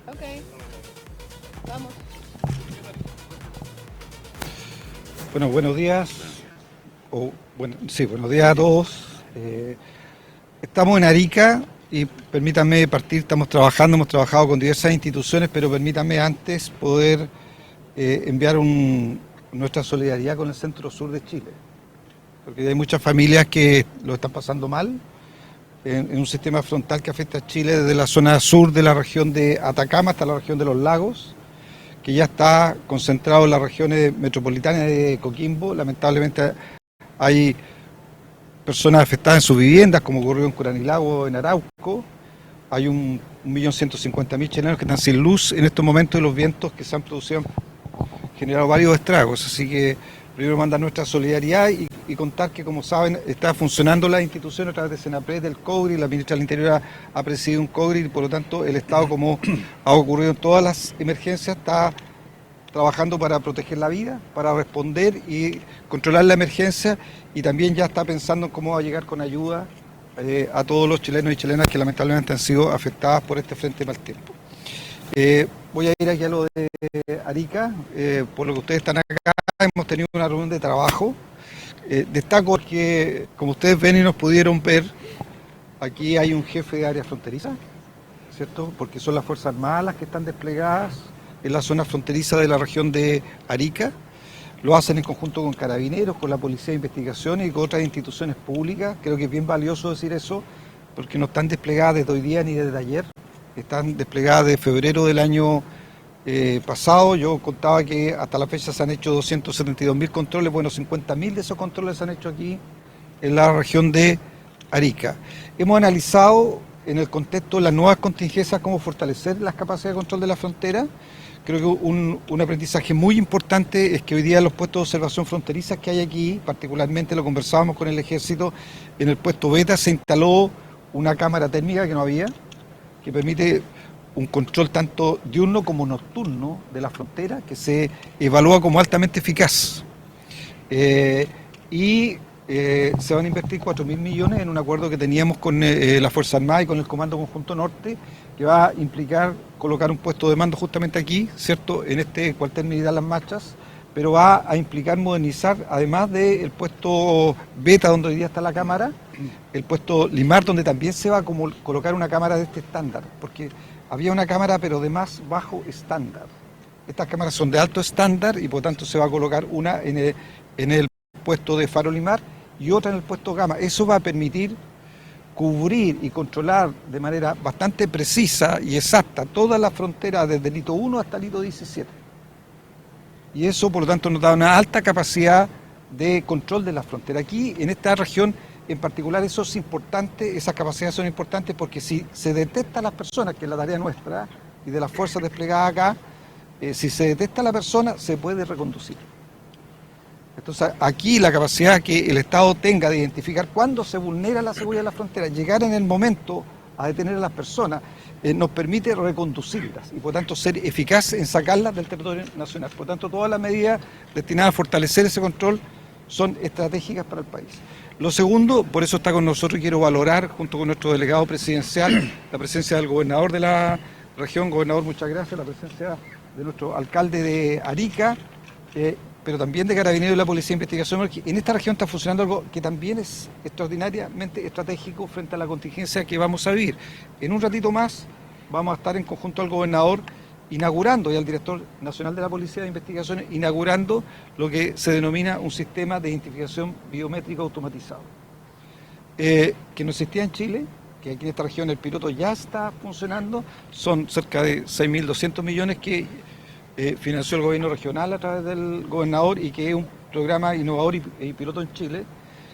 Ok, vamos. Bueno, buenos días. Buenos días a todos. Estamos en Arica y permítanme partir, hemos trabajado con diversas instituciones, pero permítanme antes poder enviar nuestra solidaridad con el centro sur de Chile, porque hay muchas familias que lo están pasando mal en un sistema frontal que afecta a Chile desde la zona sur de la región de Atacama hasta la región de los lagos, que ya está concentrado en las regiones metropolitanas de Coquimbo. Lamentablemente hay personas afectadas en sus viviendas, como ocurrió en Curanilagua, en Arauco. Hay 1.150.000 chilenos que están sin luz en estos momentos y los vientos que se han producido han generado varios estragos. Así que primero mandar nuestra solidaridad y contar que, como saben, está funcionando la institución a través de Senapred, del COGRI. La ministra del Interior ha presidido un COGRI y por lo tanto el Estado, como ha ocurrido en todas las emergencias, está trabajando para proteger la vida, para responder y controlar la emergencia, y también ya está pensando en cómo va a llegar con ayuda a todos los chilenos y chilenas que lamentablemente han sido afectadas por este frente mal tiempo. Voy a ir aquí a lo de Arica, por lo que ustedes están acá, hemos tenido una reunión de trabajo. Destaco que, como ustedes ven y nos pudieron ver, aquí hay un jefe de área fronteriza, ¿cierto? Porque son las Fuerzas Armadas las que están desplegadas en la zona fronteriza de la región de Arica. Lo hacen en conjunto con Carabineros, con la Policía de Investigaciones y con otras instituciones públicas. Creo que es bien valioso decir eso, porque no están desplegadas desde hoy día ni desde ayer. Están desplegadas desde febrero del año pasado. Yo contaba que hasta la fecha se han hecho 272.000 controles. Bueno, 50.000 de esos controles se han hecho aquí en la región de Arica. Hemos analizado en el contexto de las nuevas contingencias cómo fortalecer las capacidades de control de la frontera. Creo que un aprendizaje muy importante es que hoy día los puestos de observación fronterizas que hay aquí, particularmente lo conversábamos con el Ejército, en el puesto Beta se instaló una cámara térmica que no había, que permite un control tanto diurno como nocturno de la frontera, que se evalúa como altamente eficaz. Se van a invertir 4.000 millones en un acuerdo que teníamos con la Fuerza Armada y con el Comando Conjunto Norte, que va a implicar colocar un puesto de mando justamente aquí, ¿cierto?, en este cuartel militar Las Machas, pero va a implicar modernizar, además del puesto Beta, donde hoy día está la cámara, el puesto Limar, donde también se va a colocar una cámara de este estándar, porque había una cámara pero de más bajo estándar. Estas cámaras son de alto estándar y por tanto se va a colocar una en el puesto de Faro Limar y otra en el puesto Gama. Eso va a permitir cubrir y controlar de manera bastante precisa y exacta toda la frontera desde el hito 1 hasta el hito 17. Y eso, por lo tanto, nos da una alta capacidad de control de la frontera. Aquí, en esta región en particular, eso es importante, esas capacidades son importantes porque si se detecta a las personas, que es la tarea nuestra y de las fuerzas desplegadas acá, si se detecta a la persona, se puede reconducir. Entonces, aquí la capacidad que el Estado tenga de identificar cuándo se vulnera la seguridad de la frontera, llegar en el momento a detener a las personas, nos permite reconducirlas y por tanto ser eficaz en sacarlas del territorio nacional. Por tanto, todas las medidas destinadas a fortalecer ese control son estratégicas para el país. Lo segundo, por eso está con nosotros y quiero valorar, junto con nuestro delegado presidencial, la presencia del gobernador de la región. Gobernador, muchas gracias, la presencia de nuestro alcalde de Arica, pero también de Carabineros y la Policía de Investigación, porque en esta región está funcionando algo que también es extraordinariamente estratégico frente a la contingencia que vamos a vivir. En un ratito más vamos a estar en conjunto al gobernador inaugurando y al director nacional de la Policía de Investigaciones inaugurando lo que se denomina un sistema de identificación biométrica automatizado, que no existía en Chile, que aquí en esta región el piloto ya está funcionando. Son cerca de 6.200 millones que financió el gobierno regional a través del gobernador y que es un programa innovador y piloto en Chile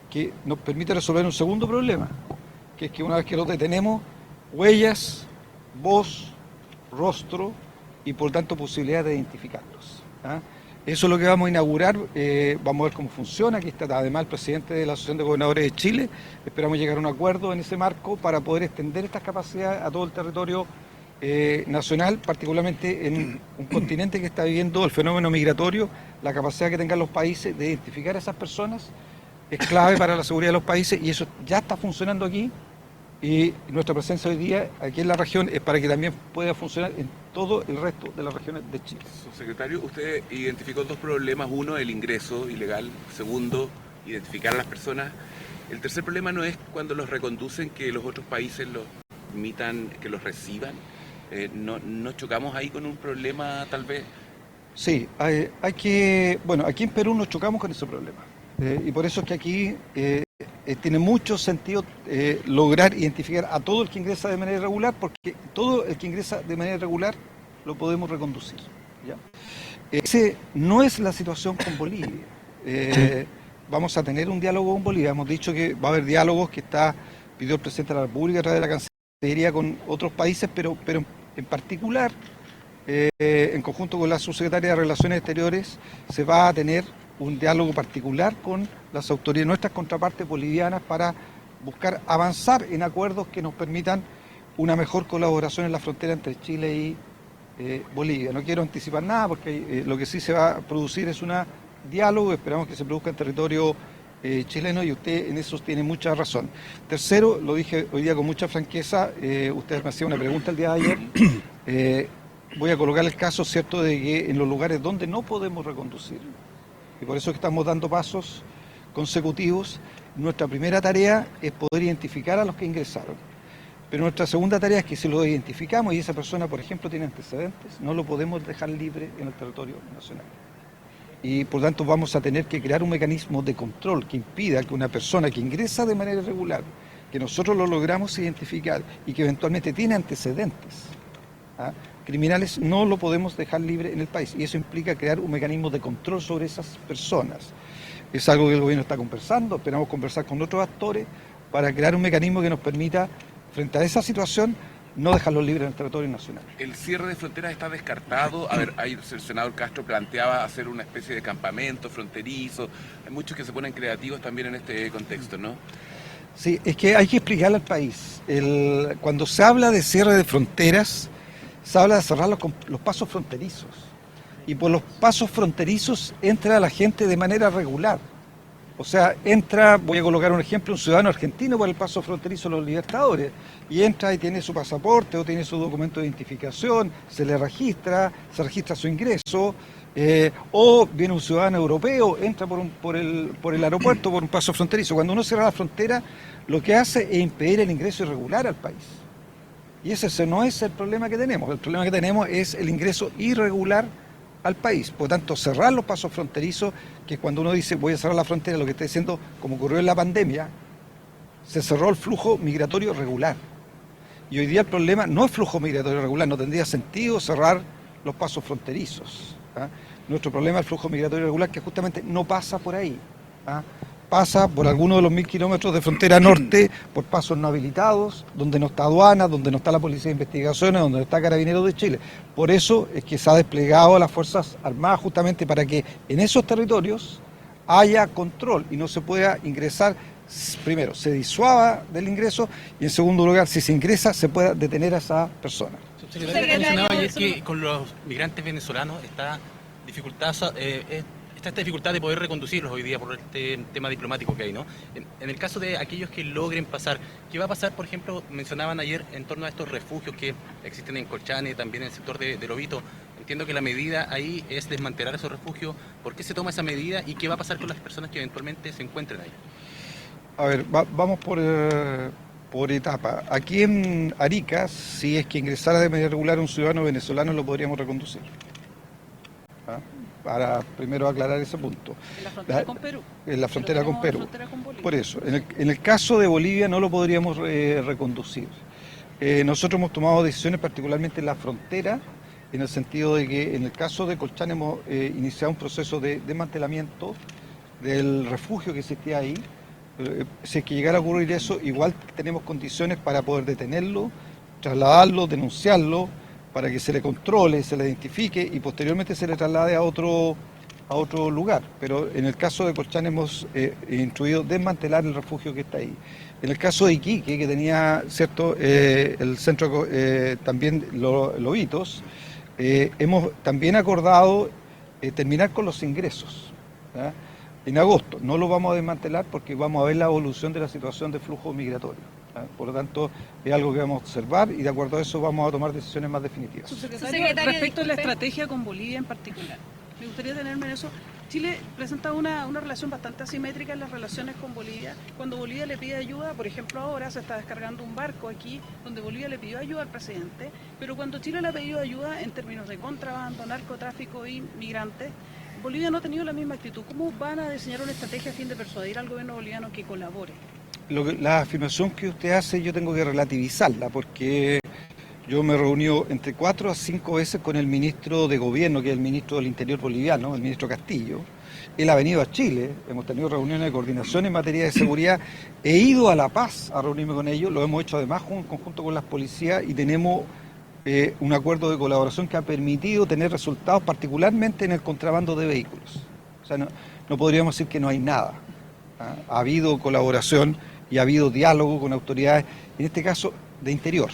que nos permite resolver un segundo problema, que es que una vez que lo detenemos, huellas, voz, rostro y por tanto posibilidad de identificarlos. Eso es lo que vamos a inaugurar, vamos a ver cómo funciona. Aquí está además el presidente de la Asociación de Gobernadores de Chile. Esperamos llegar a un acuerdo en ese marco para poder extender estas capacidades a todo el territorio nacional, particularmente en un continente que está viviendo el fenómeno migratorio. La capacidad que tengan los países de identificar a esas personas es clave para la seguridad de los países y eso ya está funcionando aquí y nuestra presencia hoy día aquí en la región es para que también pueda funcionar en todo el resto de las regiones de Chile. Subsecretario, usted identificó dos problemas. Uno, el ingreso ilegal. Segundo, identificar a las personas. El tercer problema no es cuando los reconducen, que los otros países los permitan que los reciban. ¿No chocamos ahí con un problema tal vez? Sí, bueno, aquí en Perú nos chocamos con ese problema. Y por eso es que aquí tiene mucho sentido lograr identificar a todo el que ingresa de manera irregular, porque todo el que ingresa de manera irregular lo podemos reconducir. ¿Ya? Ese no es la situación con Bolivia. Vamos a tener un diálogo con Bolivia. Hemos dicho que va a haber diálogos que pidió el presidente de la República a través de la Cancillería con otros países, pero en particular, en conjunto con la subsecretaria de Relaciones Exteriores, se va a tener un diálogo particular con las autoridades, nuestras contrapartes bolivianas, para buscar avanzar en acuerdos que nos permitan una mejor colaboración en la frontera entre Chile y Bolivia. No quiero anticipar nada porque lo que sí se va a producir es un diálogo, esperamos que se produzca en territorio chileno, y usted en eso tiene mucha razón. Tercero, lo dije hoy día con mucha franqueza, usted me hacía una pregunta el día de ayer, voy a colocar el caso, ¿cierto?, de que en los lugares donde no podemos reconducir, y por eso es que estamos dando pasos consecutivos, nuestra primera tarea es poder identificar a los que ingresaron. Pero nuestra segunda tarea es que si lo identificamos y esa persona, por ejemplo, tiene antecedentes, no lo podemos dejar libre en el territorio nacional. Y por tanto vamos a tener que crear un mecanismo de control que impida que una persona que ingresa de manera irregular, que nosotros lo logramos identificar y que eventualmente tiene antecedentes criminales, no lo podemos dejar libre en el país. Y eso implica crear un mecanismo de control sobre esas personas. Es algo que el gobierno está conversando, esperamos conversar con otros actores para crear un mecanismo que nos permita, frente a esa situación, no dejarlos libres en el territorio nacional. ¿El cierre de fronteras está descartado? A ver, el senador Castro planteaba hacer una especie de campamento fronterizo. Hay muchos que se ponen creativos también en este contexto, ¿no? Sí, es que hay que explicarle al país. Cuando se habla de cierre de fronteras, se habla de cerrar los pasos fronterizos. Y por los pasos fronterizos entra la gente de manera regular. O sea, entra, voy a colocar un ejemplo, un ciudadano argentino por el paso fronterizo de los Libertadores, y entra y tiene su pasaporte o tiene su documento de identificación, se le registra, se registra su ingreso, o viene un ciudadano europeo, entra por el aeropuerto, por un paso fronterizo. Cuando uno cierra la frontera, lo que hace es impedir el ingreso irregular al país. Y ese no es el problema que tenemos. El problema que tenemos es el ingreso irregular al país. Por tanto, cerrar los pasos fronterizos, que cuando uno dice voy a cerrar la frontera, lo que está diciendo, como ocurrió en la pandemia, se cerró el flujo migratorio regular. Y hoy día el problema no es flujo migratorio regular, no tendría sentido cerrar los pasos fronterizos. Nuestro problema es el flujo migratorio regular, que justamente no pasa por ahí. Pasa por algunos de los 1000 kilómetros de frontera norte, por pasos no habilitados, donde no está aduana, donde no está la Policía de Investigaciones, donde no está Carabineros de Chile. Por eso es que se ha desplegado a las Fuerzas Armadas justamente para que en esos territorios haya control y no se pueda ingresar. Primero, se disuada del ingreso, y en segundo lugar, si se ingresa, se pueda detener a esa persona. Subsecretario, mencionaba ayer que con los migrantes venezolanos está esta dificultad de poder reconducirlos hoy día por este tema diplomático que hay, ¿no? En el caso de aquellos que logren pasar, ¿qué va a pasar, por ejemplo, mencionaban ayer en torno a estos refugios que existen en Colchane, también en el sector de Lobito? Entiendo que la medida ahí es desmantelar esos refugios. ¿Por qué se toma esa medida y qué va a pasar con las personas que eventualmente se encuentren ahí? A ver, vamos por etapa. Aquí en Arica, si es que ingresara de manera regular un ciudadano venezolano, lo podríamos reconducir. Para primero aclarar ese punto. En la frontera con Perú. En la frontera con Perú. Frontera con Bolivia. Por eso, en el caso de Bolivia no lo podríamos reconducir. Nosotros hemos tomado decisiones particularmente en la frontera, en el sentido de que en el caso de Colchane hemos iniciado un proceso de desmantelamiento del refugio que existía ahí. Si es que llegara a ocurrir eso, igual tenemos condiciones para poder detenerlo, trasladarlo, denunciarlo, para que se le controle, se le identifique y posteriormente se le traslade a otro lugar. Pero en el caso de Colchane hemos instruido desmantelar el refugio que está ahí. En el caso de Iquique, que tenía cierto el centro también Lobitos, hemos también acordado terminar con los ingresos. ¿Ya? En agosto no lo vamos a desmantelar porque vamos a ver la evolución de la situación de flujo migratorio. Por lo tanto, es algo que vamos a observar y de acuerdo a eso vamos a tomar decisiones más definitivas. Subsecretario, respecto a la disculpe. estrategia con Bolivia en particular, me gustaría tenerme en eso. Chile presenta una relación bastante asimétrica en las relaciones con Bolivia. Cuando Bolivia le pide ayuda, por ejemplo ahora se está descargando un barco aquí donde Bolivia le pidió ayuda al presidente, pero cuando Chile le ha pedido ayuda en términos de contrabando, narcotráfico y migrantes, Bolivia no ha tenido la misma actitud. ¿Cómo van a diseñar una estrategia a fin de persuadir al gobierno boliviano que colabore? La afirmación que usted hace yo tengo que relativizarla porque yo me he reunido entre 4 a 5 veces con el ministro de Gobierno, que es el ministro del Interior boliviano, el ministro Castillo. Él ha venido a Chile, hemos tenido reuniones de coordinación en materia de seguridad. He ido a La Paz a reunirme con ellos, lo hemos hecho además en conjunto con las policías y tenemos un acuerdo de colaboración que ha permitido tener resultados, particularmente en el contrabando de vehículos. O sea, no podríamos decir que no hay nada. Ha habido colaboración y ha habido diálogo con autoridades, en este caso de interior,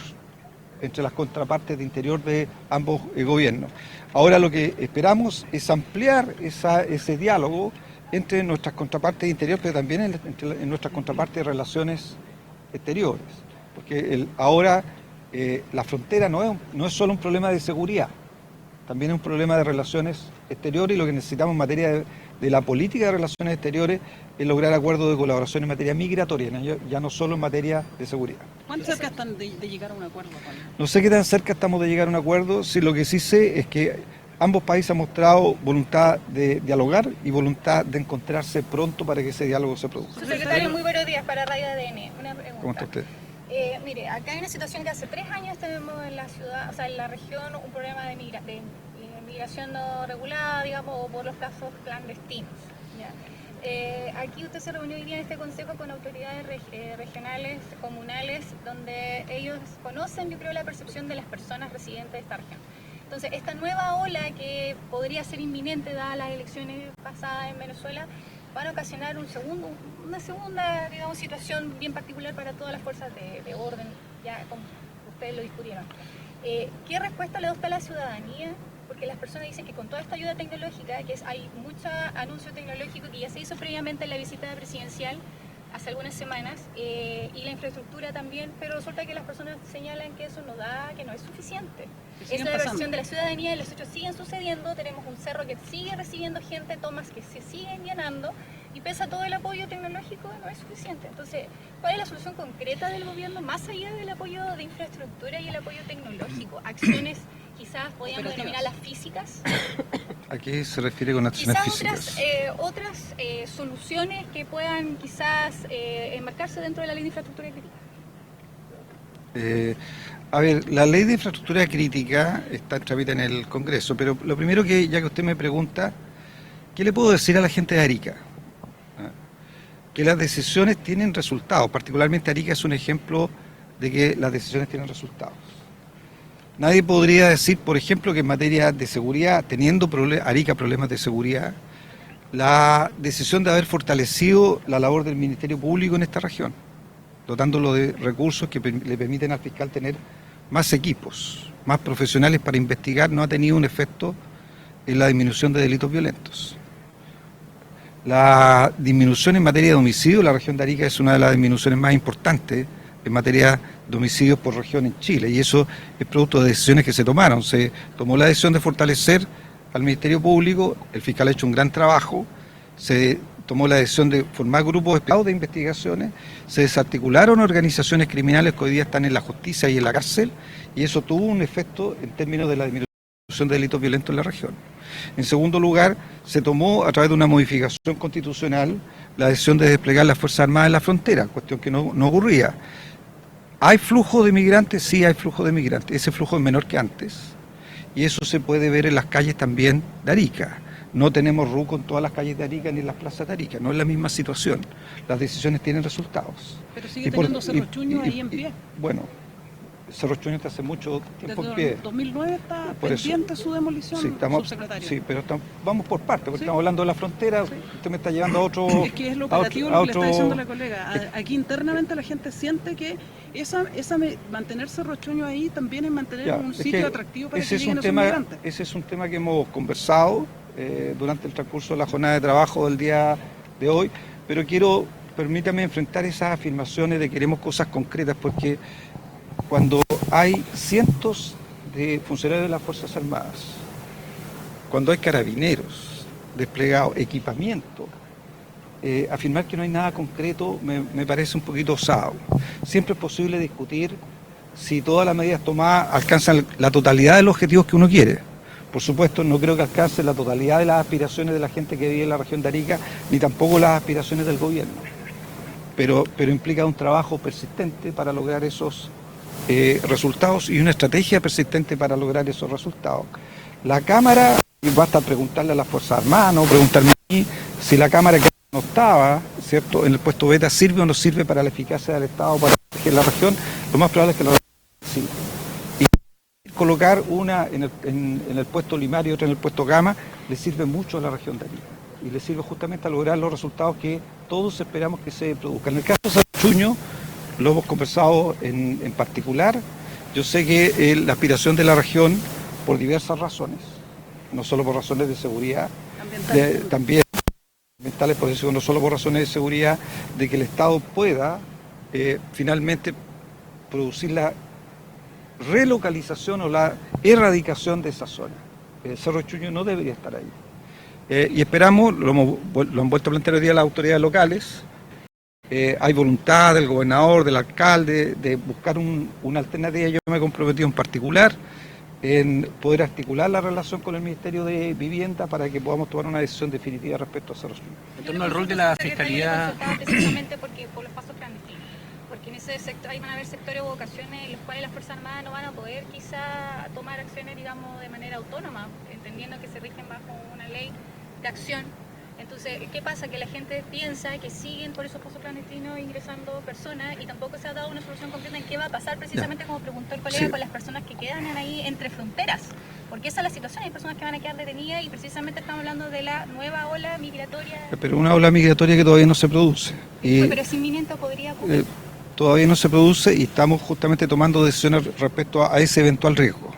entre las contrapartes de interior de ambos gobiernos. Ahora lo que esperamos es ampliar ese diálogo entre nuestras contrapartes de interior, pero también en nuestras contrapartes de relaciones exteriores, porque ahora la frontera no es solo un problema de seguridad, también es un problema de relaciones exteriores y lo que necesitamos en materia de la política de relaciones exteriores es lograr acuerdos de colaboración en materia migratoria, ya no solo en materia de seguridad. ¿Cuán cerca están de llegar a un acuerdo, Juan? No sé qué tan cerca estamos de llegar a un acuerdo, sí, lo que sí sé es que ambos países han mostrado voluntad de dialogar y voluntad de encontrarse pronto para que ese diálogo se produzca. Subsecretario, muy buenos días para Radio ADN. Una pregunta. ¿Cómo está usted? Mire, acá hay una situación que hace 3 años tenemos en la ciudad, o sea, en la región, un problema de migración no regulada, digamos, o por los casos clandestinos. ¿Ya? Aquí usted se reunió hoy día en este consejo con autoridades regionales, comunales, donde ellos conocen, yo creo, la percepción de las personas residentes de esta región. Entonces, esta nueva ola que podría ser inminente dadas las elecciones pasadas en Venezuela, van a ocasionar una segunda, digamos, situación bien particular para todas las fuerzas de orden, ya como ustedes lo discutieron. ¿Qué respuesta le da usted a la ciudadanía? Porque las personas dicen que con toda esta ayuda tecnológica, hay mucho anuncio tecnológico que ya se hizo previamente en la visita presidencial hace algunas semanas, y la infraestructura también, pero resulta que las personas señalan que eso no da, que no es suficiente. Esa es la versión de la ciudadanía y los hechos siguen sucediendo, tenemos un cerro que sigue recibiendo gente, tomas que se siguen llenando, y pese a todo el apoyo tecnológico no es suficiente. Entonces, ¿cuál es la solución concreta del gobierno más allá del apoyo de infraestructura y el apoyo tecnológico? Acciones quizás podríamos denominarlas físicas. ¿A qué se refiere con acciones físicas? Otras soluciones que puedan quizás enmarcarse dentro de la ley de infraestructura crítica. A ver, la ley de infraestructura crítica está en trámite en el Congreso, pero lo primero que, ya que usted me pregunta, ¿qué le puedo decir a la gente de Arica? Que las decisiones tienen resultados, particularmente Arica es un ejemplo de que las decisiones tienen resultados. Nadie podría decir, por ejemplo, que en materia de seguridad, teniendo Arica problemas de seguridad, la decisión de haber fortalecido la labor del Ministerio Público en esta región, dotándolo de recursos que le permiten al fiscal tener más equipos, más profesionales para investigar, no ha tenido un efecto en la disminución de delitos violentos. La disminución en materia de homicidio, la región de Arica es una de las disminuciones más importantes en materia de homicidios por región en Chile, y eso es producto de decisiones que se tomaron. Se tomó la decisión de fortalecer al Ministerio Público, el fiscal ha hecho un gran trabajo, se tomó la decisión de formar grupos especializados de investigaciones, se desarticularon organizaciones criminales que hoy día están en la justicia y en la cárcel, y eso tuvo un efecto en términos de la disminución de delitos violentos en la región. En segundo lugar, se tomó a través de una modificación constitucional la decisión de desplegar las Fuerzas Armadas en la frontera, cuestión que no ocurría. ¿Hay flujo de migrantes? Sí, hay flujo de migrantes. Ese flujo es menor que antes. Y eso se puede ver en las calles también de Arica. No tenemos RUCO en todas las calles de Arica ni en las plazas de Arica. No es la misma situación. Las decisiones tienen resultados. Pero sigue teniendo Cerro Chuño ahí en pie. Bueno, Cerro Chuño está hace mucho tiempo Desde en pie. 2009 está Por pendiente su demolición, sí, subsecretario. Sí, pero vamos por partes, porque Sí. estamos hablando de la frontera, Sí. usted me está llevando a otro... Es que es lo operativo lo que le está otro- diciendo la colega. Aquí internamente la gente siente que mantener Cerro Chuño ahí también es mantener Ya, un es sitio que atractivo para ese que es lleguen un esos tema, migrantes. ese es un tema que hemos conversado durante el transcurso de la jornada de trabajo del día de hoy, pero quiero permítame enfrentar esas afirmaciones de queremos cosas concretas, porque cuando hay cientos de funcionarios de las Fuerzas Armadas, cuando hay carabineros desplegados, equipamiento, afirmar que no hay nada concreto me parece un poquito osado. Siempre es posible discutir si todas las medidas tomadas alcanzan la totalidad de los objetivos que uno quiere. Por supuesto, no creo que alcance la totalidad de las aspiraciones de la gente que vive en la región de Arica, ni tampoco las aspiraciones del gobierno. Pero implica un trabajo persistente para lograr esos resultados y una estrategia persistente para lograr esos resultados. La Cámara, y basta preguntarle a las Fuerzas Armadas, no preguntarme a mí, si la Cámara que no estaba, ¿cierto?, en el puesto beta sirve o no sirve para la eficacia del Estado, para proteger la región, lo más probable es que la región sí. Y colocar una en el puesto Limar y otra en el puesto Gama le sirve mucho a la región de Arica y le sirve justamente a lograr los resultados que todos esperamos que se produzcan. En el caso de Sarchuño, lo hemos conversado en particular. Yo sé que la aspiración de la región, por diversas razones, no solo por razones de seguridad, también ambientales, por eso no solo por razones de seguridad, de que el Estado pueda finalmente producir la relocalización o la erradicación de esa zona. Cerro Chuño no debería estar ahí. Y esperamos, lo han vuelto a plantear hoy día las autoridades locales, hay voluntad del gobernador, del alcalde, de buscar una alternativa. Yo me he comprometido en particular en poder articular la relación con el Ministerio de Vivienda para que podamos tomar una decisión definitiva respecto a Cerro Chuño. En torno al rol de la Fiscalía... Precisamente por los pasos clandestinos, porque en ese sector ahí van a haber sectores o ocasiones en los cuales las Fuerzas Armadas no van a poder quizá tomar acciones, digamos, de manera autónoma, entendiendo que se rigen bajo una ley de acción. Entonces, ¿qué pasa? Que la gente piensa que siguen por esos pasos clandestinos ingresando personas y tampoco se ha dado una solución concreta en qué va a pasar, precisamente como preguntó el colega, con las personas que quedan ahí entre fronteras. Porque esa es la situación, hay personas que van a quedar detenidas y precisamente estamos hablando de la nueva ola migratoria. Pero una ola migratoria que todavía no se produce. Pero es inminente o podría ocurrir. Todavía no se produce y estamos justamente tomando decisiones respecto a ese eventual riesgo.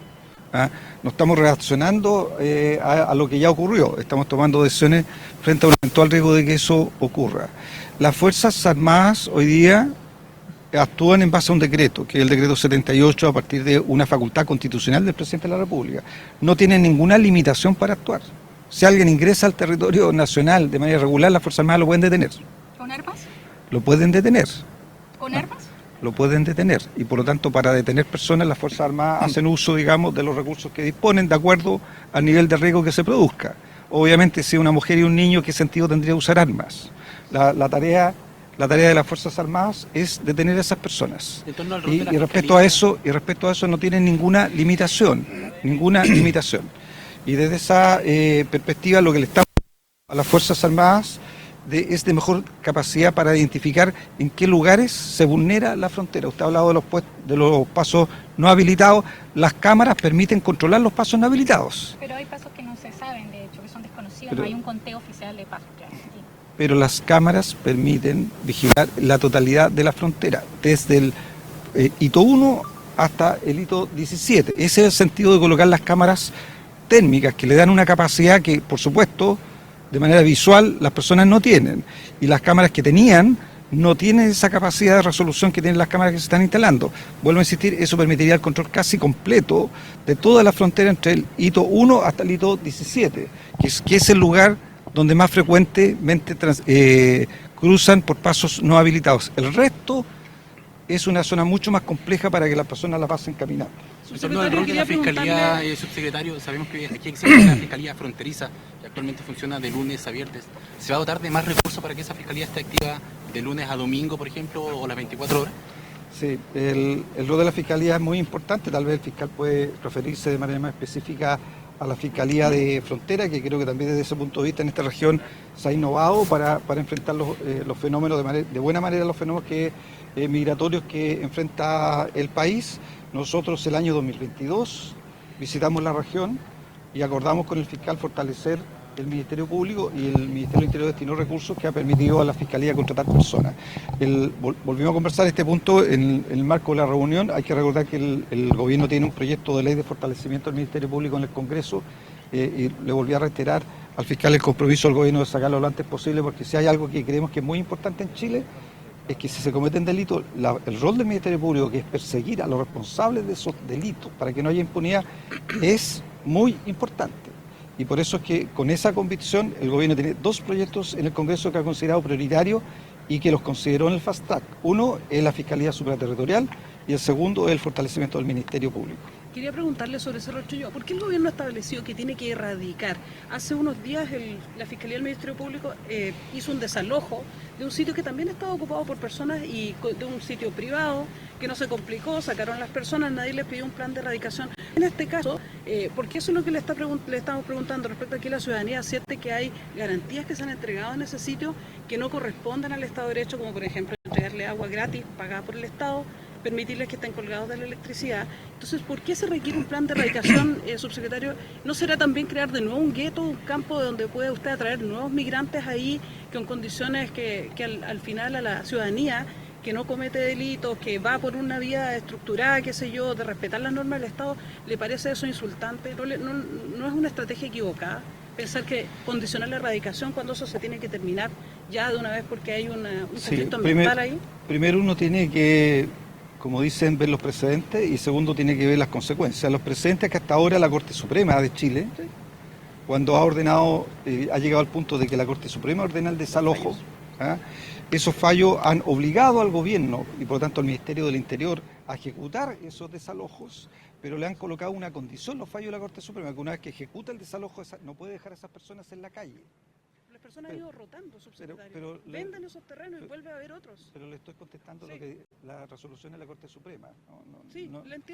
No estamos reaccionando a lo que ya ocurrió, estamos tomando decisiones frente a un eventual riesgo de que eso ocurra. Las Fuerzas Armadas hoy día actúan en base a un decreto, que es el decreto 78, a partir de una facultad constitucional del presidente de la República. No tienen ninguna limitación para actuar. Si alguien ingresa al territorio nacional de manera irregular, las Fuerzas Armadas lo pueden detener. ¿Con armas? Lo pueden detener. ¿Con armas? Lo pueden detener y por lo tanto para detener personas las Fuerzas Armadas hacen uso, digamos, de los recursos que disponen de acuerdo al nivel de riesgo que se produzca. Obviamente si una mujer y un niño, ¿qué sentido tendría usar armas? La tarea de las Fuerzas Armadas es detener a esas personas. Y respecto a eso no tienen ninguna limitación, Y desde esa perspectiva lo que le estamos a las Fuerzas Armadas es de mejor capacidad para identificar en qué lugares se vulnera la frontera. Usted ha hablado de los pasos no habilitados. Las cámaras permiten controlar los pasos no habilitados. Pero hay pasos que no se saben, de hecho, que son desconocidos, no hay un conteo oficial de pasos. Claro. Pero las cámaras permiten vigilar la totalidad de la frontera, desde el hito 1 hasta el hito 17. Ese es el sentido de colocar las cámaras térmicas, que le dan una capacidad que, por supuesto, de manera visual las personas no tienen, y las cámaras que tenían no tienen esa capacidad de resolución que tienen las cámaras que se están instalando. Vuelvo a insistir, eso permitiría el control casi completo de toda la frontera entre el hito 1 hasta el hito 17, que es el lugar donde más frecuentemente cruzan por pasos no habilitados. El resto es una zona mucho más compleja para que las personas la pasen caminando. En torno al rol de la Fiscalía, subsecretario, sabemos que aquí existe una Fiscalía fronteriza que actualmente funciona de lunes a viernes. ¿Se va a dotar de más recursos para que esa Fiscalía esté activa de lunes a domingo, por ejemplo, o las 24 horas? Sí, el rol de la Fiscalía es muy importante. Tal vez el fiscal puede referirse de manera más específica a la Fiscalía de Frontera, que creo que también desde ese punto de vista en esta región se ha innovado para enfrentar los fenómenos de buena manera, los fenómenos migratorios que enfrenta el país. Nosotros el año 2022 visitamos la región y acordamos con el fiscal fortalecer el Ministerio Público, y el Ministerio del Interior destinó recursos que ha permitido a la Fiscalía contratar personas. Volvimos a conversar este punto en el marco de la reunión. Hay que recordar que el gobierno tiene un proyecto de ley de fortalecimiento del Ministerio Público en el Congreso, y le volví a reiterar al fiscal el compromiso del gobierno de sacarlo lo antes posible, porque si hay algo que creemos que es muy importante en Chile, es que si se cometen delitos, el rol del Ministerio Público, que es perseguir a los responsables de esos delitos para que no haya impunidad, es muy importante. Y por eso es que con esa convicción el gobierno tiene 2 proyectos en el Congreso que ha considerado prioritarios y que los consideró en el Fast Track. Uno es la Fiscalía Supraterritorial y el segundo es el fortalecimiento del Ministerio Público. Quería preguntarle sobre Cerro Chillón. ¿Por qué el gobierno estableció que tiene que erradicar? Hace unos días la Fiscalía del Ministerio Público hizo un desalojo de un sitio que también estaba ocupado por personas y de un sitio privado que no se complicó, sacaron las personas, nadie les pidió un plan de erradicación. En este caso, porque eso es lo que le estamos preguntando respecto a que la ciudadanía siente que hay garantías que se han entregado en ese sitio que no corresponden al Estado de Derecho, como por ejemplo entregarle agua gratis pagada por el Estado, permitirles que estén colgados de la electricidad. Entonces, ¿por qué se requiere un plan de erradicación, subsecretario? ¿No será también crear de nuevo un gueto, un campo donde pueda usted atraer nuevos migrantes ahí, con condiciones que al final a la ciudadanía que no comete delitos, que va por una vía estructurada, qué sé yo, de respetar las normas del Estado, le parece eso insultante? ¿No es una estrategia equivocada pensar que condicionar la erradicación cuando eso se tiene que terminar ya de una vez porque hay un conflicto ambiental ahí? Primero uno tiene que, como dicen, ver los precedentes y segundo tiene que ver las consecuencias. Los precedentes que hasta ahora la Corte Suprema de Chile, sí, cuando ha ordenado, ha llegado al punto de que la Corte Suprema ordena el desalojo, esos fallos han obligado al gobierno y por lo tanto al Ministerio del Interior a ejecutar esos desalojos, pero le han colocado una condición los fallos de la Corte Suprema, que una vez que ejecuta el desalojo no puede dejar a esas personas en la calle. Las personas han ido rotando, subsecretario. Venden esos terrenos y vuelve a haber otros. Pero le estoy contestando, sí, la resolución de la Corte Suprema. Sí, le entiendo.